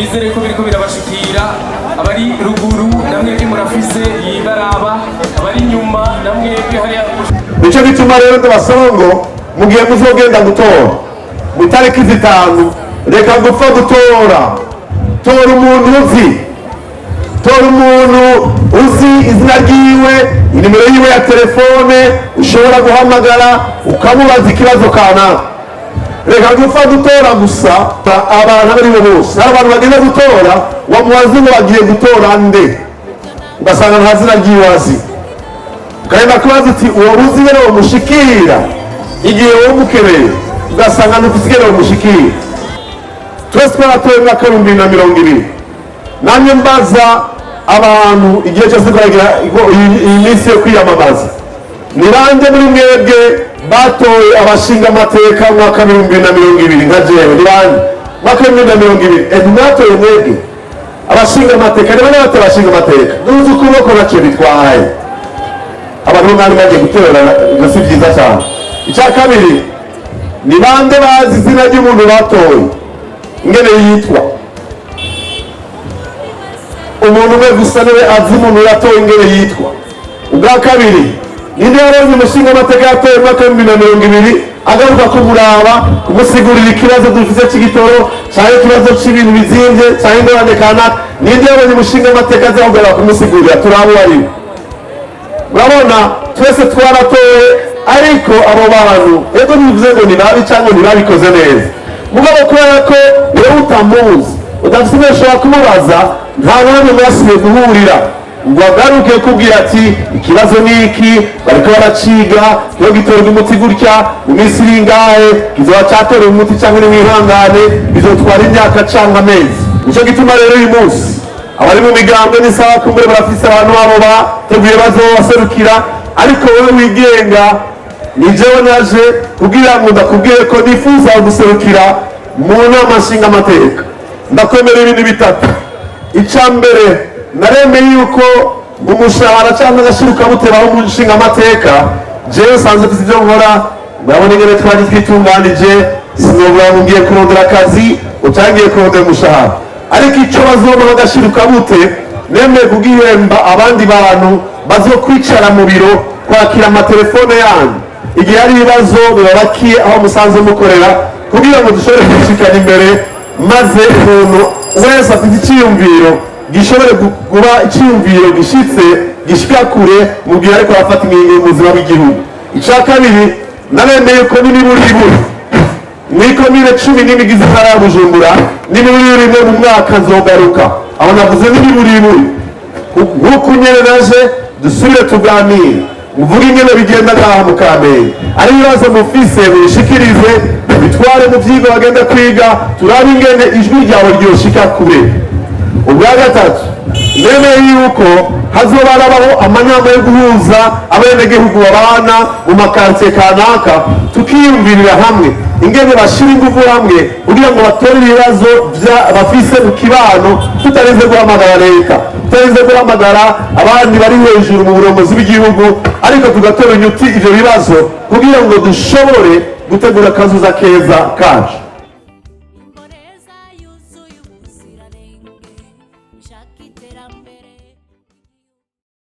nizere ko biriko birabashikira abari ruguru namwe murafise yibaraba abari nyuma namwe hariya. Nico gituma rero ndabasaba ngo mugiye muzogenda gutora mu tariki zitanu, reka gupfa gutora. Tora umuntu uzi, tora umuntu uzi izina ryiwe, inimero yiwe ya telefone ushobora guhamagara ukamubaza ikibazo kanaka. Reka gupfa gutora gusa abantu abari bo bose. Hari abantu bagenda gutora wamubaza ngo bagiye gutora nde, ugasanga nta zina ryiwe azi, ukagenda kubaza uti uwo uzi rero umushikira igihe wowe umukeneye, ugasanga ntufise rero umushikira. Twese twaratoye mu mwaka w'ibihumbi bibiri na mirongo ibiri. Namwe mbaza abantu igihe cyose turagira iyi minsi yo kwiyamamaza, ni bande muri mwebwe batoye abashinga amateka mu mwaka w'ibihumbi bibiri na mirongo ibiri nka jewe? Ni bande mwaka w'ibihumbi bibiri na mirongo ibiri? Mwatoye mwebwe abashinga amateka? Ni bande batoye abashinga amateka? Nuzi ukuboko nacyo bitwaye. Abantu mwari bagiye gutora, ibyo si byiza cyane. Icya kabiri, ni bande bazi izina ry'umuntu batoye ingene yitwa? Umuntu umwe gusa niwe azi umuntu yatoye ingene yitwa. Ubwa kabiri, ninde yabonye umushinga amateka yatoye mu mwaka w'ibihumbi bibiri na mirongo ibiri agaruka kumuraba kumusigurira ikibazo dufise cy'igitoro cyangwa ikibazo cy'ibintu bizimvye cyangwa ingorane kanaka? Ninde yabonye umushinga amateka aza kugarura kumusigurira? turaba uwo ari we. Urabona twese twaratoye, ariko abo bantu ego ntibivuze ngo ni babi cyangwa ntibabikoze neza. Mugabo kubera ko wewe utamuzi, udafite ibyo ushobora kumubaza, nta namwe mwasubiye guhurira ngo agaruke kubwira ati ikibazo ni iki, bariko baraciga iyo gitorwa umuti gutya mu minsi iri ngahe, kizoba catorewe umuti cyangwa ni mwihangane bizotwara imyaka cyangwa amezi. Nico gituma rero uyu munsi abari mu migambwe n'isaba kumbure barafise abantu babo bateguye bazobaserukira, ariko wewe wigenga ni jewe naje kugira ngo ndakubwire ko nifuza guserukira mu nama nshinga amateka. Ndakwemera ibintu bitatu. Icya mbere, naremeye yuko umushahara cyangwa agashiruka buteraho mu nshinga amateka jewe sanze mfise ibyo nkora, ndabona ingene twari twitunganije, sinobura ngiye kurondera akazi utangiye kurondera umushahara, ariko icyo bazobaho agashiruka bute nemeye kugihemba abandi bantu bazokwicara mu biro kwakira amatelefone yanyu igihe hari ibibazo bibabakiye aho musanze mukorera, kugira ngo dushobore kwishikana imbere, maze umuntu wese afite icyiyumviro gishobore kuba icyiyumviro gishitse gishika kure mu gihe ariko arafata ingingo mu buzima bw'igihugu. Icya kabiri, naremeye ko n'imiburiburi mw'ikomine 10 n'imigize intara ya Bujumbura n'imiburiburi rimwe mu mwaka nzogaruka. Aho navuze n'imiburiburi nk'uko nyene naje dusubire tuganire, muvuge ingene bigenda ngaha mu Kamenge, ari ibibazo mufise bishikirize, bitware mu vyigwa bagenda kwiga, turabe ingene ijwi ryawe ryoshika kure. Ubwa gatatu, nemeye yuko hazobarabaho amanama yo guhuza abenegihugu babana mu makartiye kanaka, tukiyumvirira hamwe ingene bashira ingufu hamwe kugira ngo batore ibibazo bafise mu kibano, tutarinze guhamagara leta, tutarinze guhamagara abandi bari hejuru mu burongozi bw'igihugu, ariko tugatora inyuti ivyo bibazo kugira ngo dushobore gutegura akazuza keza kacu.